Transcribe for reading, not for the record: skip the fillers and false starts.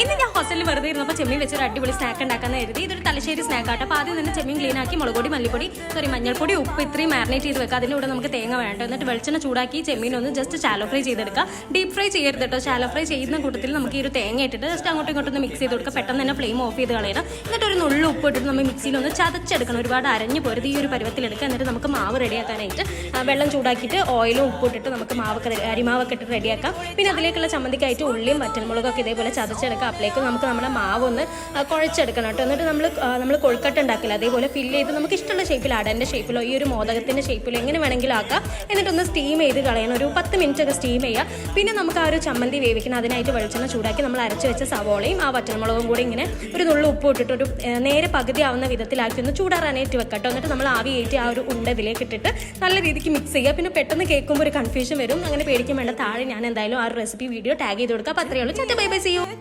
ഇന്ന് ഞാൻ ഹോസ്റ്റലിൽ വെറുതെ ഇരുന്നപ്പോൾ ചെമ്മീൻ വെച്ചൊരു അടിപൊളി സ്നാക്ക് ഉണ്ടാക്കാൻ കരുതി. ഇതൊരു തലശ്ശേരി സ്നാക്ക് ആട്ടോ. അപ്പോൾ ആദ്യം തന്നെ ചെമ്മീൻ ക്ലീൻ ആക്കി മുളകുപൊടി, മല്ലിപ്പൊടി, മഞ്ഞൾപ്പൊടി, ഉപ്പ് ഇത്രയും മാരിനേറ്റ് ചെയ്ത് വെക്കുക. അതിൻ്റെ കൂടെ നമുക്ക് തേങ്ങ വേണ്ട. എന്നിട്ട് വെളിച്ചെണ്ണ ചൂടാക്കി ചെമ്മീൻ ഒന്ന് ജസ്റ്റ് ഷാലോ ഫ്രൈ ചെയ്തെടുക്കുക. ഡീപ്പ് ഫ്രൈ ചെയ്യരുത് കേട്ടോ. ഷാലോ ഫ്രൈ ചെയ്യുന്ന കൂട്ടത്തിൽ നമുക്ക് ഈ ഒരു തേങ്ങ ഇട്ടിട്ട് ജസ്റ്റ് അങ്ങോട്ടും ഇങ്ങോട്ടും ഒന്ന് മിക്സ് ചെയ്ത് കൊടുക്കുക. പെട്ടെന്ന് തന്നെ ഫ്ലെയിം ഓഫ് ചെയ്ത് കളയണം. എന്നിട്ട് ഒരു നുള്ളു ഉപ്പ് ഇട്ടിട്ട് നമ്മൾ മിക്സിയിൽ ഒന്ന് ചതച്ചെടുക്കണം. ഒരുപാട് അരഞ്ഞു പോരുത്. ഈ ഒരു പരുവത്തിലെടുക്കുക. എന്നിട്ട് നമുക്ക് മാവ് റെഡിയാക്കാനായിട്ട് വെള്ളം ചൂടാക്കിയിട്ട് ഓയിലും ഉപ്പ് ഇട്ടിട്ട് നമുക്ക് അരിമാവൊക്കെ ഇട്ട് റെഡിയാക്കാം. പിന്നെ അതിലേക്കുള്ള ചമ്മന്തിക്കായിട്ട് ഉള്ളിയും വറ്റൽമുളകൊക്കെ ഇതേപോലെ ചതച്ചെടുക്കുക. അപ്പോഴേക്ക് നമുക്ക് നമ്മുടെ മാവ് ഒന്ന് കുഴച്ചെടുക്കണം കേട്ടോ. എന്നിട്ട് നമ്മൾ കൊഴുക്കട്ട ഉണ്ടാക്കില്ല അതേപോലെ ഫില്ല് ചെയ്ത് നമുക്ക് ഇഷ്ടമുള്ള ഷേപ്പിൽ അടൻ്റെ ഷേപ്പിലോ ഈ ഒരു മോദകത്തിൻ്റെ ഷേപ്പിലോ എങ്ങനെ വേണമെങ്കിലും ആക്കാം. എന്നിട്ടൊന്ന് സ്റ്റീം ചെയ്ത് കളയണം. ഒരു 10 മിനിറ്റ് ഒക്കെ സ്റ്റീം ചെയ്യുക. പിന്നെ നമുക്ക് ആ ഒരു ചമ്മന്തി വേവിക്കണം. അതിനായിട്ട് വെളിച്ചെണ്ണ ചൂടാക്കി നമ്മൾ അരച്ച് വെച്ച സവോളയും ആ വറ്റൽമുളകും കൂടി ഇങ്ങനെ ഒരു നുള്ളു ഉപ്പ് ഇട്ടിട്ട് ഒരു നേരെ പകുതി ആവുന്ന വിധത്തിലാക്കി ഒന്ന് ചൂടാറാനായിട്ട് വെക്കട്ടോ. എന്നിട്ട് നമ്മൾ ആവി കയറ്റി ആ ഒരു ഉണ്ട ഇതിലേക്ക് ഇട്ടിട്ട് നല്ല രീതിക്ക് മിക്സ് ചെയ്യുക. പിന്നെ പെട്ടെന്ന് കേൾക്കുമ്പോൾ ഒരു കൺഫ്യൂഷൻ വരും. അങ്ങനെ പേടിക്കാൻ വേണ്ട. താഴെ ഞാൻ എന്തായാലും ആ ഒരു റെസിപ്പി വീഡിയോ ടാഗ് ചെയ്ത് കൊടുക്കുക. അപ്പോൾ അത്രയേ ഉള്ളൂ. Bye bye, see U.